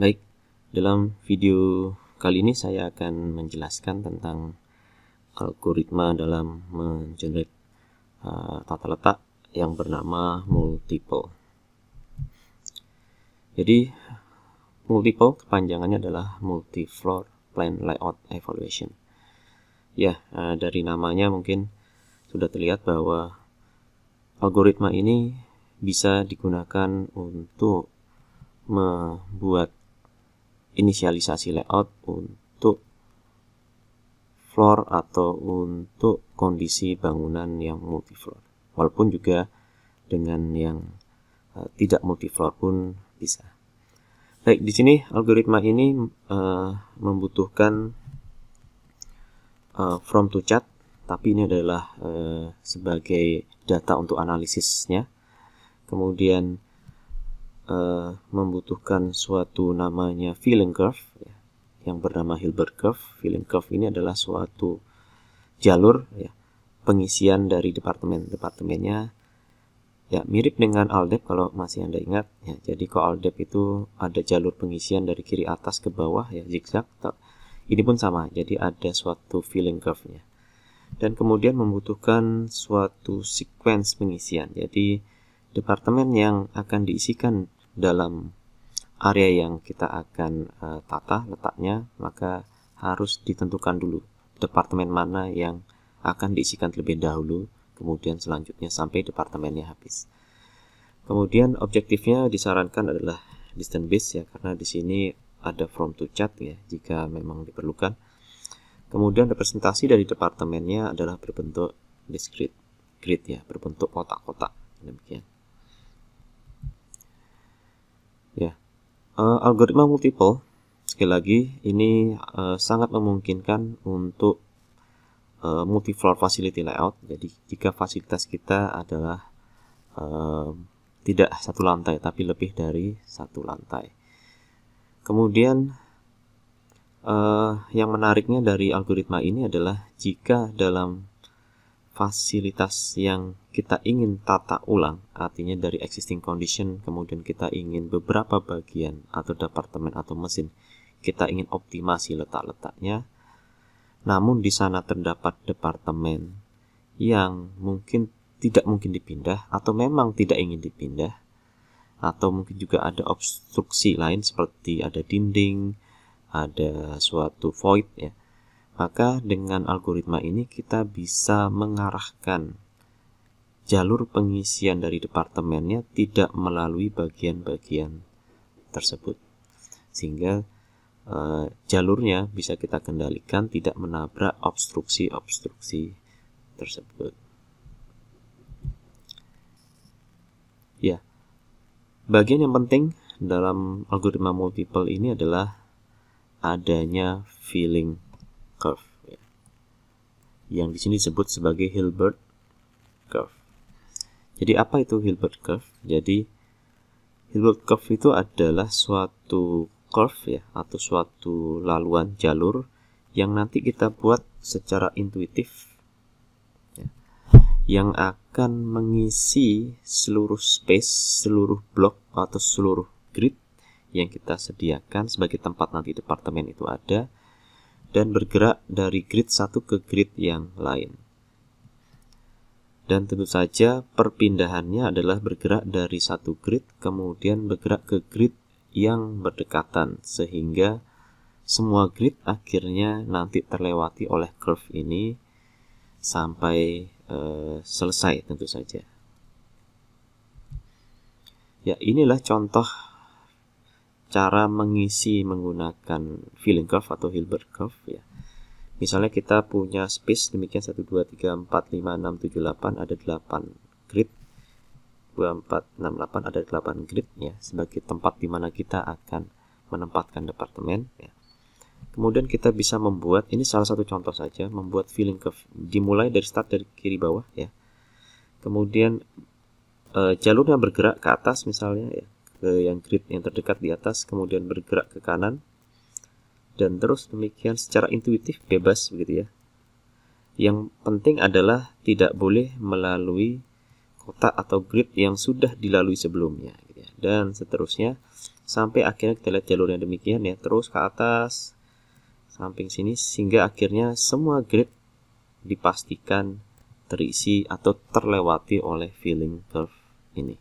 Baik, dalam video kali ini saya akan menjelaskan tentang algoritma dalam mengenerate tata letak yang bernama multiple. Jadi multiple kepanjangannya adalah multi-floor plan layout evaluation. Ya, dari namanya mungkin sudah terlihat bahwa algoritma ini bisa digunakan untuk membuat inisialisasi layout untuk floor atau untuk kondisi bangunan yang multifloor. Walaupun juga dengan yang tidak multifloor pun bisa. Baik, di sini algoritma ini membutuhkan from to chart, tapi ini adalah sebagai data untuk analisisnya. Kemudian membutuhkan suatu namanya filling curve ya, yang bernama Hilbert curve. Filling curve ini adalah suatu jalur ya, pengisian dari departemennya ya, mirip dengan ALDEP kalau masih Anda ingat ya. Jadi kalau ALDEP itu ada jalur pengisian dari kiri atas ke bawah ya, zigzag. Ini pun sama, jadi ada suatu filling curve-nya. Dan kemudian membutuhkan suatu sequence pengisian. Jadi departemen yang akan diisikan dalam area yang kita akan tata letaknya, maka harus ditentukan dulu departemen mana yang akan diisikan terlebih dahulu, kemudian selanjutnya sampai departemennya habis. Kemudian objektifnya disarankan adalah distance based ya, karena di sini ada from to chart ya, jika memang diperlukan. Kemudian representasi dari departemennya adalah berbentuk discrete grid ya, berbentuk kotak-kotak demikian. Ya, algoritma multiple sekali lagi ini sangat memungkinkan untuk multi-floor facility layout. Jadi jika fasilitas kita adalah tidak satu lantai tapi lebih dari satu lantai. Kemudian yang menariknya dari algoritma ini adalah jika dalam fasilitas yang kita ingin tata ulang, artinya dari existing condition, kemudian kita ingin beberapa bagian atau departemen atau mesin, kita ingin optimasi letak-letaknya, namun di sana terdapat departemen yang mungkin tidak mungkin dipindah atau memang tidak ingin dipindah, atau mungkin juga ada obstruksi lain seperti ada dinding, ada suatu void ya. Maka dengan algoritma ini kita bisa mengarahkan jalur pengisian dari departemennya tidak melalui bagian-bagian tersebut, sehingga jalurnya bisa kita kendalikan tidak menabrak obstruksi-obstruksi tersebut. Ya, bagian yang penting dalam algoritma multiple ini adalah adanya filling curve ya, yang di sini disebut sebagai Hilbert curve. Jadi apa itu Hilbert curve? Jadi Hilbert curve itu adalah suatu curve ya, atau suatu laluan jalur yang nanti kita buat secara intuitif ya, yang akan mengisi seluruh space, seluruh blok atau seluruh grid yang kita sediakan sebagai tempat nanti departemen itu ada, dan bergerak dari grid satu ke grid yang lain. Dan tentu saja perpindahannya adalah bergerak dari satu grid kemudian bergerak ke grid yang berdekatan, sehingga semua grid akhirnya nanti terlewati oleh curve ini sampai selesai tentu saja. Ya, inilah contoh cara mengisi menggunakan filling curve atau Hilbert curve ya. Misalnya kita punya space demikian 1, 2, 3, 4, 5, 6, 7, 8, ada 8 grid, 2, 4, 6, 8 ada 8 grid ya, sebagai tempat di mana kita akan menempatkan departemen ya. Kemudian kita bisa membuat, ini salah satu contoh saja, membuat filling curve dimulai dari start dari kiri bawah ya. Kemudian jalurnya bergerak ke atas misalnya ya, ke yang grid yang terdekat di atas, kemudian bergerak ke kanan, dan terus demikian secara intuitif bebas begitu ya. Yang penting adalah tidak boleh melalui kotak atau grid yang sudah dilalui sebelumnya gitu ya. Dan seterusnya sampai akhirnya kita lihat jalurnya demikian ya, terus ke atas samping sini, sehingga akhirnya semua grid dipastikan terisi atau terlewati oleh filling curve ini.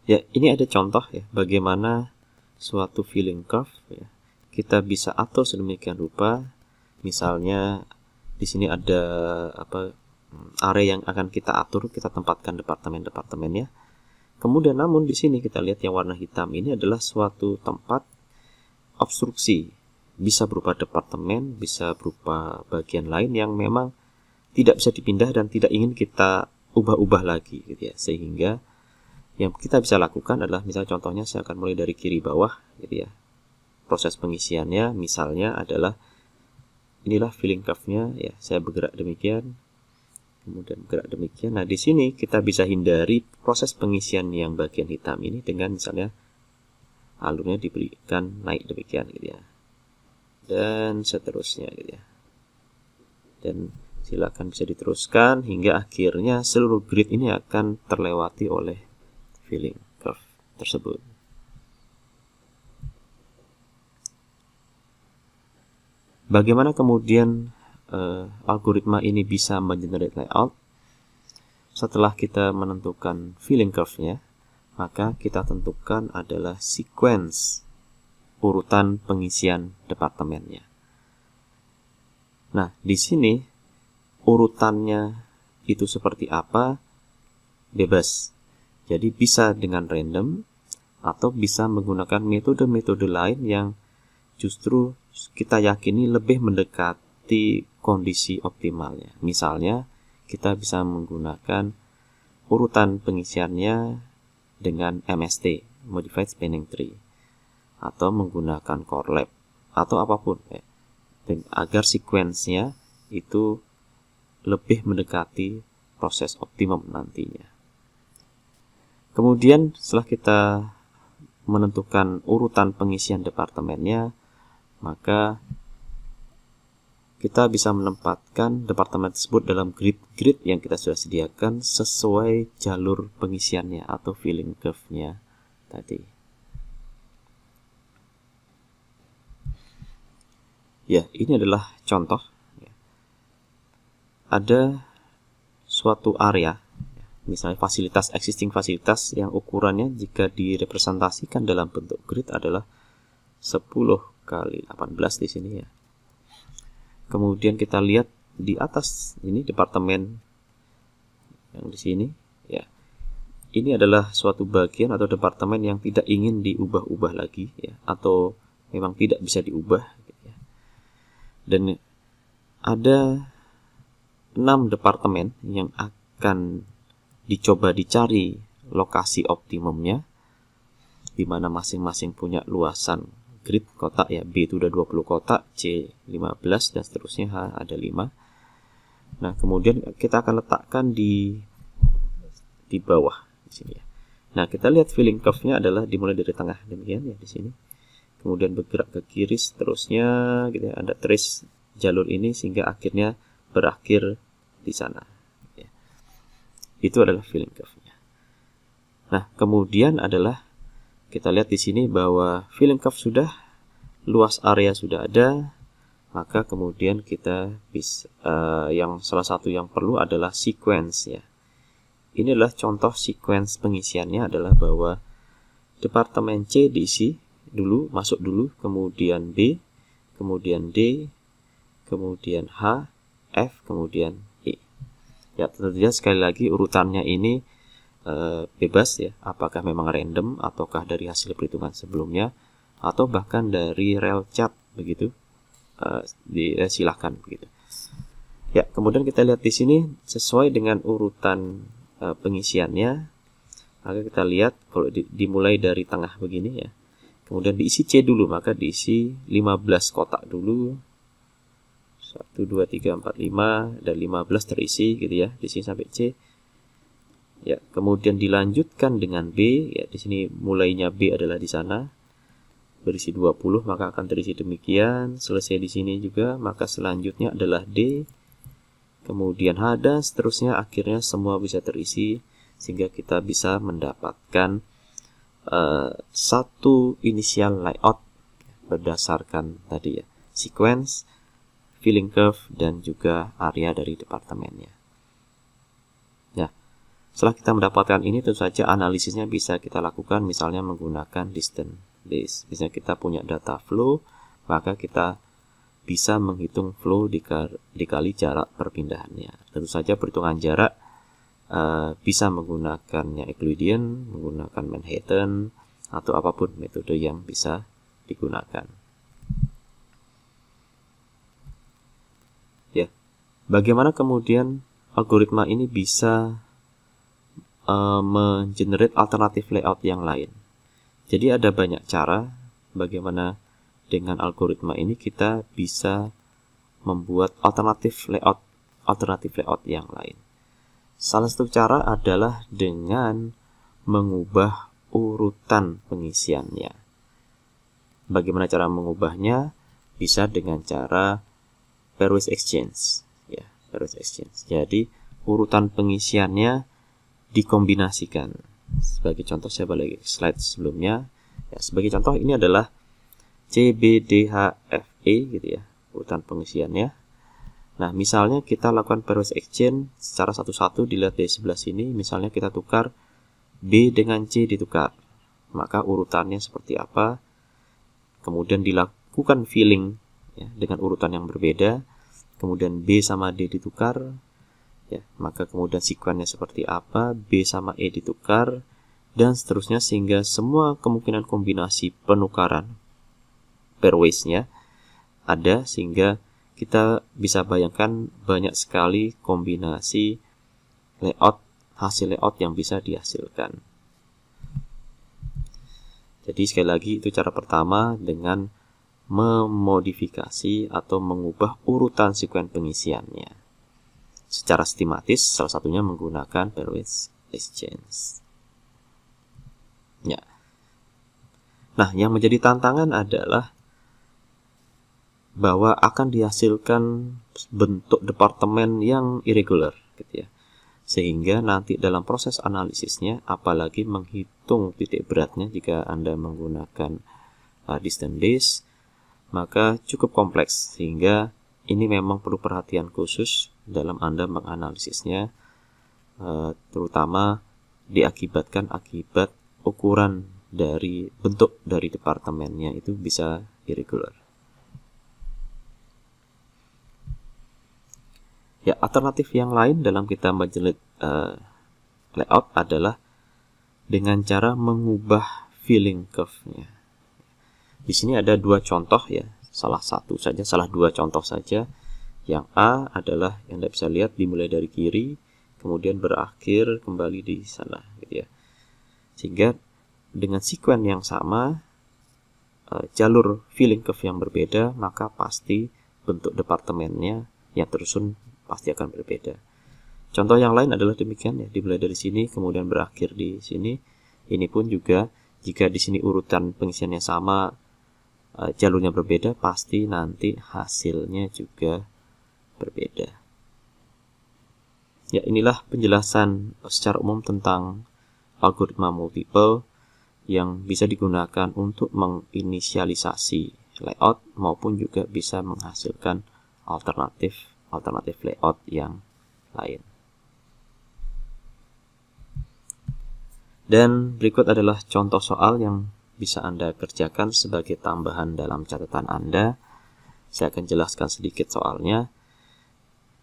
Ya, ini ada contoh ya bagaimana suatu filling curve ya, kita bisa atur sedemikian rupa. Misalnya di sini ada area yang akan kita atur, kita tempatkan departemen-departemennya. Kemudian namun di sini kita lihat yang warna hitam ini adalah suatu tempat obstruksi. Bisa berupa departemen, bisa berupa bagian lain yang memang tidak bisa dipindah dan tidak ingin kita ubah-ubah lagi gitu ya. Sehingga yang kita bisa lakukan adalah, misalnya contohnya saya akan mulai dari kiri bawah gitu ya. Proses pengisiannya misalnya adalah inilah filling curve-nya ya, saya bergerak demikian. Kemudian bergerak demikian. Nah, di sini kita bisa hindari proses pengisian yang bagian hitam ini dengan misalnya alurnya diberikan naik demikian gitu ya. Dan seterusnya gitu ya. Dan silakan bisa diteruskan hingga akhirnya seluruh grid ini akan terlewati oleh filling curve tersebut. Bagaimana kemudian algoritma ini bisa mengenerate layout? Setelah kita menentukan filling curve-nya, maka kita tentukan adalah sequence urutan pengisian departemennya. Nah, di sini urutannya itu seperti apa? Bebas. Jadi bisa dengan random atau bisa menggunakan metode-metode lain yang justru kita yakini lebih mendekati kondisi optimalnya. Misalnya, kita bisa menggunakan urutan pengisiannya dengan MST, Modified Spanning Tree, atau menggunakan core lab, atau apapun ya, agar sequence-nya itu lebih mendekati proses optimum nantinya. Kemudian setelah kita menentukan urutan pengisian departemennya, maka kita bisa menempatkan departemen tersebut dalam grid-grid yang kita sudah sediakan sesuai jalur pengisiannya atau filling curve-nya tadi. Ya, ini adalah contoh. Ada suatu area, misalnya existing fasilitas yang ukurannya jika direpresentasikan dalam bentuk grid adalah 10 kali 18 di sini ya. Kemudian kita lihat di atas ini departemen yang di sini ya. Ini adalah suatu bagian atau departemen yang tidak ingin diubah-ubah lagi ya, atau memang tidak bisa diubah gitu ya. Dan ada 6 departemen yang akan dicoba dicari lokasi optimumnya, di mana masing-masing punya luasan grid kotak ya. B itu udah 20 kotak, C 15 dan seterusnya, H ada 5. Nah, kemudian kita akan letakkan di bawah di sini ya. Nah, kita lihat filling curve-nya adalah dimulai dari tengah demikian ya di sini. Kemudian bergerak ke kiri seterusnya gitu ya. Ada trace jalur ini sehingga akhirnya berakhir di sana ya. Itu adalah filling curve-nya. Nah, kemudian adalah kita lihat di sini bahwa filling curve sudah, luas area sudah ada, maka kemudian kita bisa yang salah satu yang perlu adalah sequence ya. Ini adalah contoh sequence pengisiannya adalah bahwa departemen C diisi dulu, masuk dulu, kemudian B, kemudian D, kemudian H, F, kemudian E. Ya, tentu saja sekali lagi urutannya ini bebas ya, apakah memang random ataukah dari hasil perhitungan sebelumnya atau bahkan dari rel chart begitu, silahkan begitu. Ya, kemudian kita lihat di sini sesuai dengan urutan pengisiannya, maka kita lihat kalau dimulai dari tengah begini ya, kemudian diisi C dulu, maka diisi 15 kotak dulu, 1, 2, 3, 4, 5 dan 15 terisi gitu ya, di sini sampai C. Ya, kemudian dilanjutkan dengan B ya, di sini mulainya B adalah di sana berisi 20, maka akan terisi demikian. Selesai di sini juga, maka selanjutnya adalah D, kemudian H dan seterusnya, akhirnya semua bisa terisi sehingga kita bisa mendapatkan satu inisial layout berdasarkan tadi ya, sequence, filling curve, dan juga area dari departemennya. Ya, setelah kita mendapatkan ini, tentu saja analisisnya bisa kita lakukan misalnya menggunakan distance base. Misalnya kita punya data flow, maka kita bisa menghitung flow dikali jarak perpindahannya. Tentu saja perhitungan jarak bisa menggunakannya Euclidean, menggunakan Manhattan, atau apapun metode yang bisa digunakan. Ya, bagaimana kemudian algoritma ini bisa mengenerate alternatif layout yang lain? Jadi ada banyak cara bagaimana dengan algoritma ini kita bisa membuat alternatif layout yang lain. Salah satu cara adalah dengan mengubah urutan pengisiannya. Bagaimana cara mengubahnya? Bisa dengan cara pairwise exchange, ya, pairwise exchange. Jadi urutan pengisiannya dikombinasikan. Sebagai contoh, saya balik slide sebelumnya. Ya, sebagai contoh ini adalah CBDHFE gitu ya, urutan pengisiannya. Nah, misalnya kita lakukan pairwise exchange secara satu-satu, dilihat dari sebelah sini. Misalnya kita tukar B dengan C ditukar, maka urutannya seperti apa. Kemudian dilakukan filling ya, dengan urutan yang berbeda. Kemudian B sama D ditukar, ya, maka kemudian sekuennya seperti apa, B sama E ditukar, dan seterusnya, sehingga semua kemungkinan kombinasi penukaran pairwise-nya ada, sehingga kita bisa bayangkan banyak sekali kombinasi hasil layout yang bisa dihasilkan. Jadi sekali lagi, itu cara pertama dengan memodifikasi atau mengubah urutan sekuen pengisiannya secara sistematis, salah satunya menggunakan pairwise exchange. Ya. Nah, yang menjadi tantangan adalah bahwa akan dihasilkan bentuk departemen yang irregular gitu ya. Sehingga nanti dalam proses analisisnya, apalagi menghitung titik beratnya jika Anda menggunakan distance base, maka cukup kompleks, sehingga ini memang perlu perhatian khusus dalam Anda menganalisisnya, terutama diakibatkan akibat ukuran dari bentuk dari departemennya itu bisa irregular. Ya, alternatif yang lain dalam kita menjelit layout adalah dengan cara mengubah filling curve-nya. Di sini ada dua contoh ya, salah dua contoh saja. Yang A adalah yang Anda bisa lihat dimulai dari kiri, kemudian berakhir kembali di sana, gitu ya. Sehingga dengan sekuen yang sama, jalur filling curve yang berbeda, maka pasti bentuk departemennya yang tersusun pasti akan berbeda. Contoh yang lain adalah demikian ya, dimulai dari sini kemudian berakhir di sini. Ini pun juga jika di sini urutan pengisiannya sama, jalurnya berbeda, pasti nanti hasilnya juga berbeda. Ya, inilah penjelasan secara umum tentang algoritma multiple yang bisa digunakan untuk menginisialisasi layout maupun juga bisa menghasilkan alternatif layout yang lain. Dan berikut adalah contoh soal yang bisa Anda kerjakan sebagai tambahan dalam catatan Anda. Saya akan jelaskan sedikit soalnya.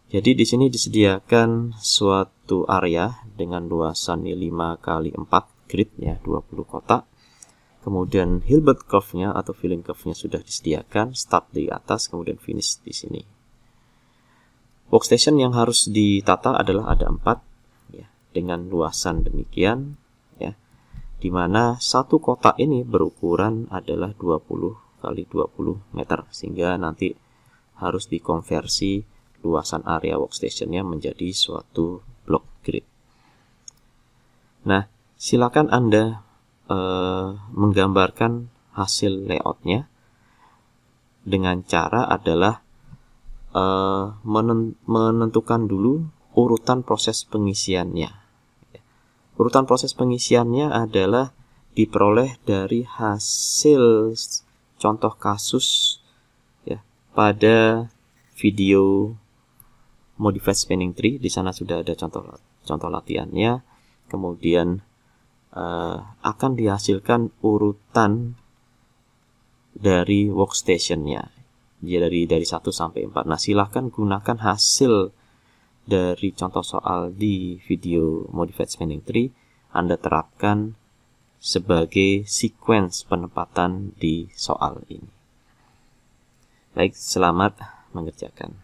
Jadi di sini disediakan suatu area dengan luasan 5x4 grid ya, 20 kotak. Kemudian Hilbert curve-nya atau filling curve-nya sudah disediakan, start di atas kemudian finish di sini. Workstation yang harus ditata adalah ada 4 ya, dengan luasan demikian ya, dimana satu kotak ini berukuran adalah 20 x 20 meter, sehingga nanti harus dikonversi luasan area workstation-nya menjadi suatu block grid. Nah, silakan Anda menggambarkan hasil layoutnya dengan cara adalah menentukan dulu urutan proses pengisiannya. Urutan proses pengisiannya adalah diperoleh dari hasil contoh kasus ya pada video Modified Spanning Tree. Di sana sudah ada contoh latihannya. Kemudian akan dihasilkan urutan dari workstation-nya. Dia dari 1 sampai 4. Nah, silahkan gunakan hasil dari contoh soal di video Modified Spanning Tree, Anda terapkan sebagai sequence penempatan di soal ini. Baik, selamat mengerjakan.